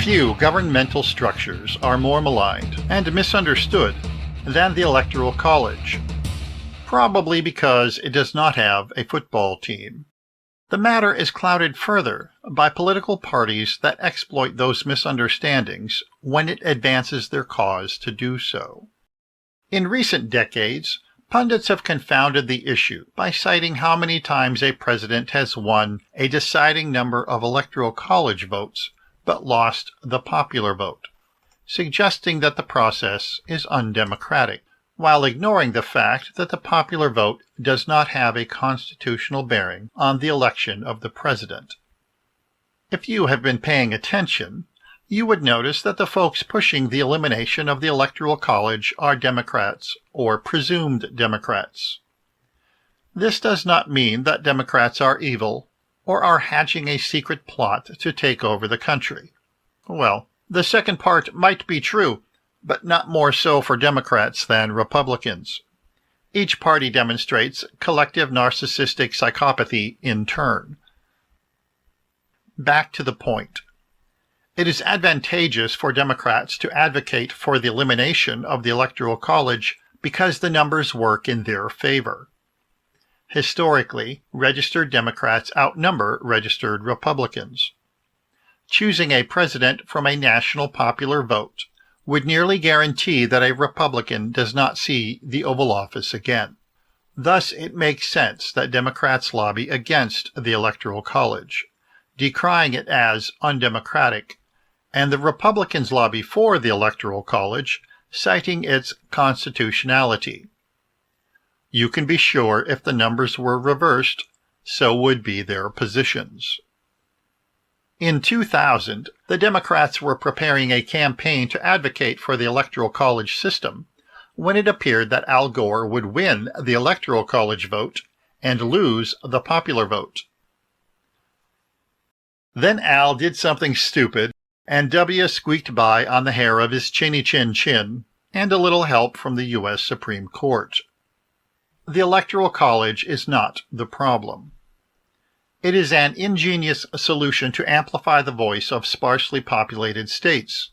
Few governmental structures are more maligned and misunderstood than the Electoral College, probably because it does not have a football team. The matter is clouded further by political parties that exploit those misunderstandings when it advances their cause to do so. In recent decades, pundits have confounded the issue by citing how many times a president has won a deciding number of Electoral College votes but lost the popular vote, suggesting that the process is undemocratic, while ignoring the fact that the popular vote does not have a constitutional bearing on the election of the president. If you have been paying attention, you would notice that the folks pushing the elimination of the Electoral College are Democrats or presumed Democrats. This does not mean that Democrats are evil or are hatching a secret plot to take over the country. Well, the second part might be true, but not more so for Democrats than Republicans. Each party demonstrates collective narcissistic psychopathy in turn. Back to the point. It is advantageous for Democrats to advocate for the elimination of the Electoral College because the numbers work in their favor. Historically, registered Democrats outnumber registered Republicans. Choosing a president from a national popular vote would nearly guarantee that a Republican does not see the Oval Office again. Thus, it makes sense that Democrats lobby against the Electoral College, decrying it as undemocratic, and the Republicans lobby for the Electoral College, citing its constitutionality. You can be sure if the numbers were reversed, so would be their positions. In 2000, the Democrats were preparing a campaign to advocate for the Electoral College system when it appeared that Al Gore would win the Electoral College vote and lose the popular vote. Then Al did something stupid, and W squeaked by on the hair of his chinny chin chin, and a little help from the U.S. Supreme Court. The Electoral College is not the problem. It is an ingenious solution to amplify the voice of sparsely populated states,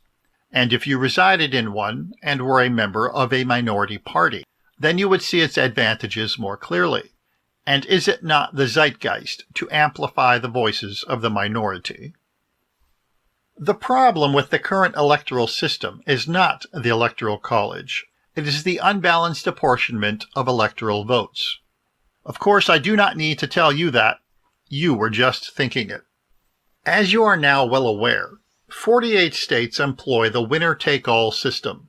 and if you resided in one and were a member of a minority party, then you would see its advantages more clearly. And is it not the zeitgeist to amplify the voices of the minority? The problem with the current electoral system is not the Electoral College. It is the unbalanced apportionment of electoral votes. Of course, I do not need to tell you that. You were just thinking it. As you are now well aware, 48 states employ the winner-take-all system.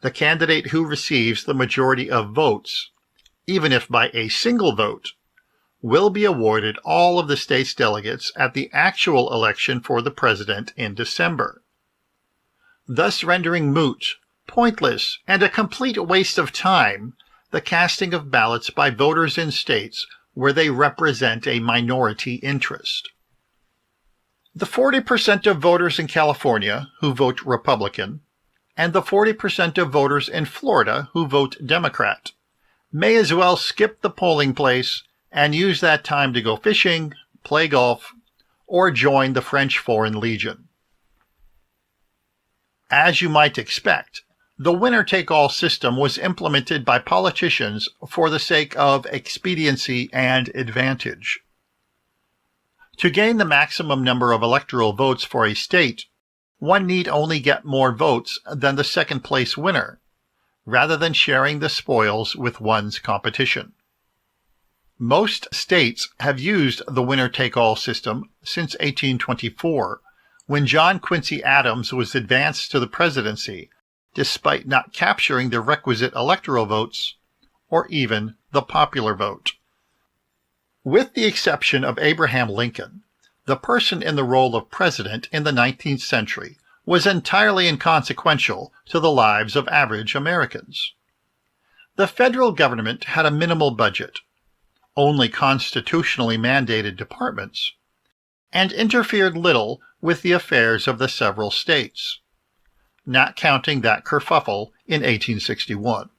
The candidate who receives the majority of votes, even if by a single vote, will be awarded all of the state's delegates at the actual election for the president in December, thus rendering moot, pointless, and a complete waste of time the casting of ballots by voters in states where they represent a minority interest. The 40% of voters in California who vote Republican and the 40% of voters in Florida who vote Democrat may as well skip the polling place and use that time to go fishing, play golf, or join the French Foreign Legion. As you might expect, the winner-take-all system was implemented by politicians for the sake of expediency and advantage. To gain the maximum number of electoral votes for a state, one need only get more votes than the second-place winner, rather than sharing the spoils with one's competition. Most states have used the winner-take-all system since 1824, when John Quincy Adams was advanced to the presidency, despite not capturing the requisite electoral votes, or even the popular vote. With the exception of Abraham Lincoln, the person in the role of president in the 19th century was entirely inconsequential to the lives of average Americans. The federal government had a minimal budget, only constitutionally mandated departments, and interfered little with the affairs of the several states, not counting that kerfuffle in 1861.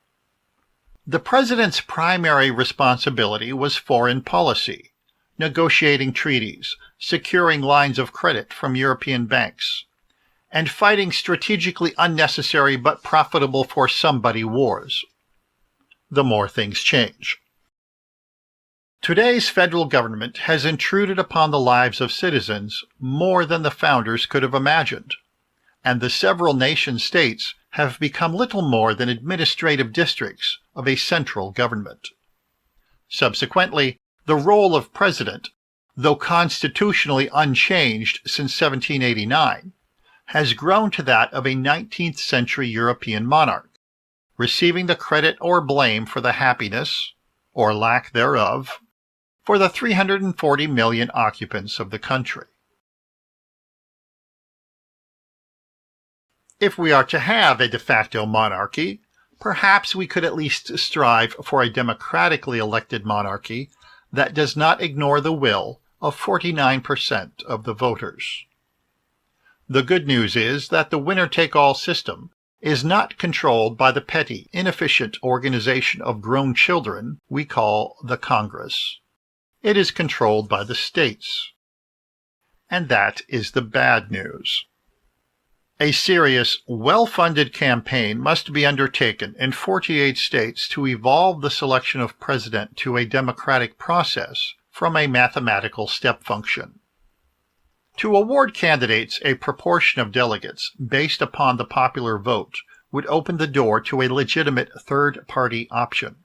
The president's primary responsibility was foreign policy, negotiating treaties, securing lines of credit from European banks, and fighting strategically unnecessary but profitable for somebody wars. The more things change. Today's federal government has intruded upon the lives of citizens more than the founders could have imagined, and the several nation-states have become little more than administrative districts of a central government. Subsequently, the role of president, though constitutionally unchanged since 1789, has grown to that of a 19th century European monarch, receiving the credit or blame for the happiness, or lack thereof, for the 340 million occupants of the country. If we are to have a de facto monarchy, perhaps we could at least strive for a democratically elected monarchy that does not ignore the will of 49% of the voters. The good news is that the winner-take-all system is not controlled by the petty, inefficient organization of grown children we call the Congress. It is controlled by the states. And that is the bad news. A serious, well-funded campaign must be undertaken in 48 states to evolve the selection of president to a democratic process from a mathematical step function. To award candidates a proportion of delegates based upon the popular vote would open the door to a legitimate third-party option.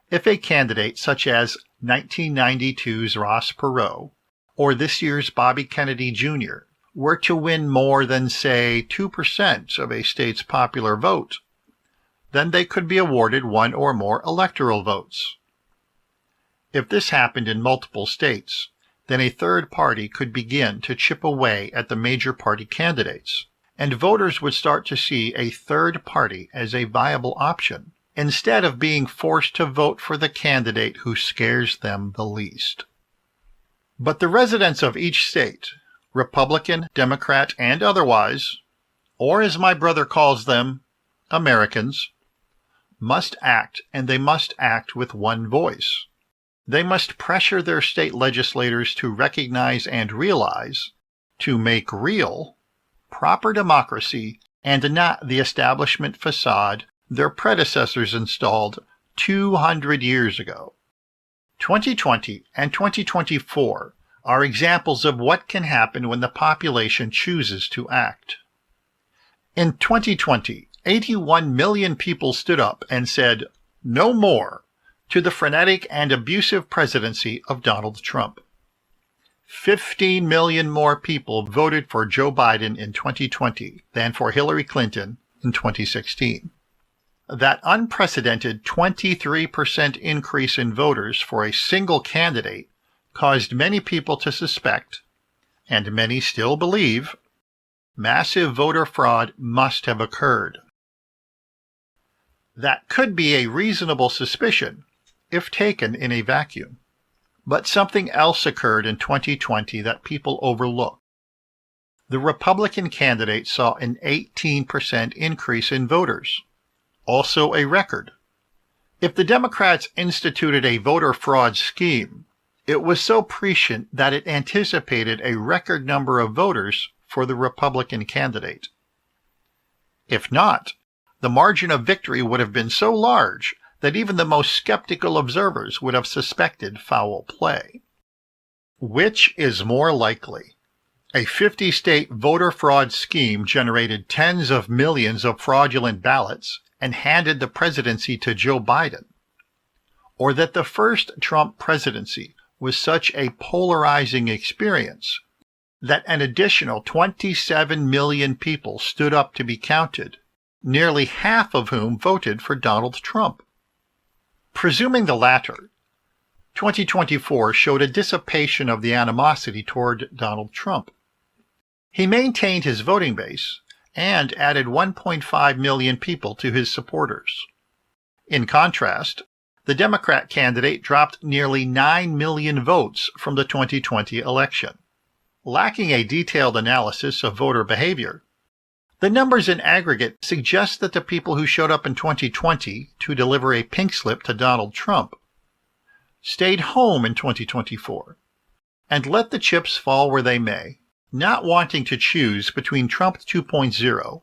If a candidate such as 1992's Ross Perot or this year's Bobby Kennedy Jr. were to win more than, say, 2% of a state's popular vote, then they could be awarded one or more electoral votes. If this happened in multiple states, then a third party could begin to chip away at the major party candidates, and voters would start to see a third party as a viable option, instead of being forced to vote for the candidate who scares them the least. But the residents of each state, Republican, Democrat, and otherwise, or as my brother calls them, Americans, must act, and they must act with one voice. They must pressure their state legislators to recognize and realize, to make real, proper democracy and not the establishment facade their predecessors installed 200 years ago. 2020 and 2024 are examples of what can happen when the population chooses to act. In 2020, 81 million people stood up and said, "No more," to the frenetic and abusive presidency of Donald Trump. 15 million more people voted for Joe Biden in 2020 than for Hillary Clinton in 2016. That unprecedented 23% increase in voters for a single candidate caused many people to suspect, and many still believe, massive voter fraud must have occurred. That could be a reasonable suspicion if taken in a vacuum. But something else occurred in 2020 that people overlook. The Republican candidate saw an 18% increase in voters, also a record. If the Democrats instituted a voter fraud scheme, it was so prescient that it anticipated a record number of voters for the Republican candidate. If not, the margin of victory would have been so large that even the most skeptical observers would have suspected foul play. Which is more likely? A 50-state voter fraud scheme generated tens of millions of fraudulent ballots and handed the presidency to Joe Biden, or that the first Trump presidency was such a polarizing experience that an additional 27 million people stood up to be counted, nearly half of whom voted for Donald Trump. Presuming the latter, 2024 showed a dissipation of the animosity toward Donald Trump. He maintained his voting base and added 1.5 million people to his supporters. In contrast, the Democrat candidate dropped nearly 9 million votes from the 2020 election. Lacking a detailed analysis of voter behavior, the numbers in aggregate suggest that the people who showed up in 2020 to deliver a pink slip to Donald Trump stayed home in 2024 and let the chips fall where they may, not wanting to choose between Trump 2.0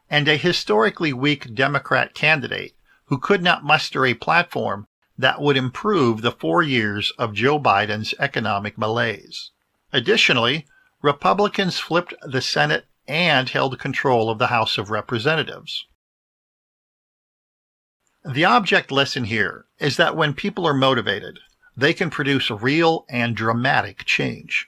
and a historically weak Democrat candidate who could not muster a platform that would improve the 4 years of Joe Biden's economic malaise. Additionally, Republicans flipped the Senate and held control of the House of Representatives. The object lesson here is that when people are motivated, they can produce real and dramatic change.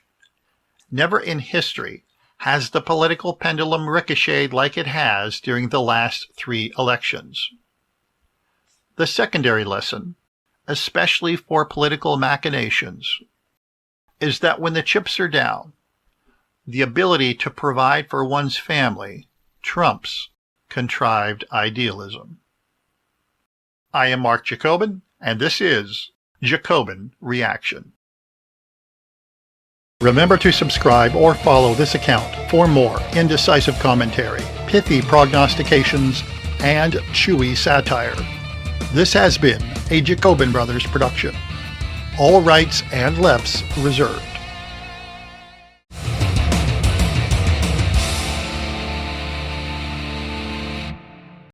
Never in history has the political pendulum ricocheted like it has during the last 3 elections. The secondary lesson, especially for political machinations, is that when the chips are down, the ability to provide for one's family trumps contrived idealism. I am Mark Jacobin, and this is Jacobin Reaction. Remember to subscribe or follow this account for more indecisive commentary, pithy prognostications, and chewy satire. This has been a Jacobin Brothers production. All rights and lefts reserved.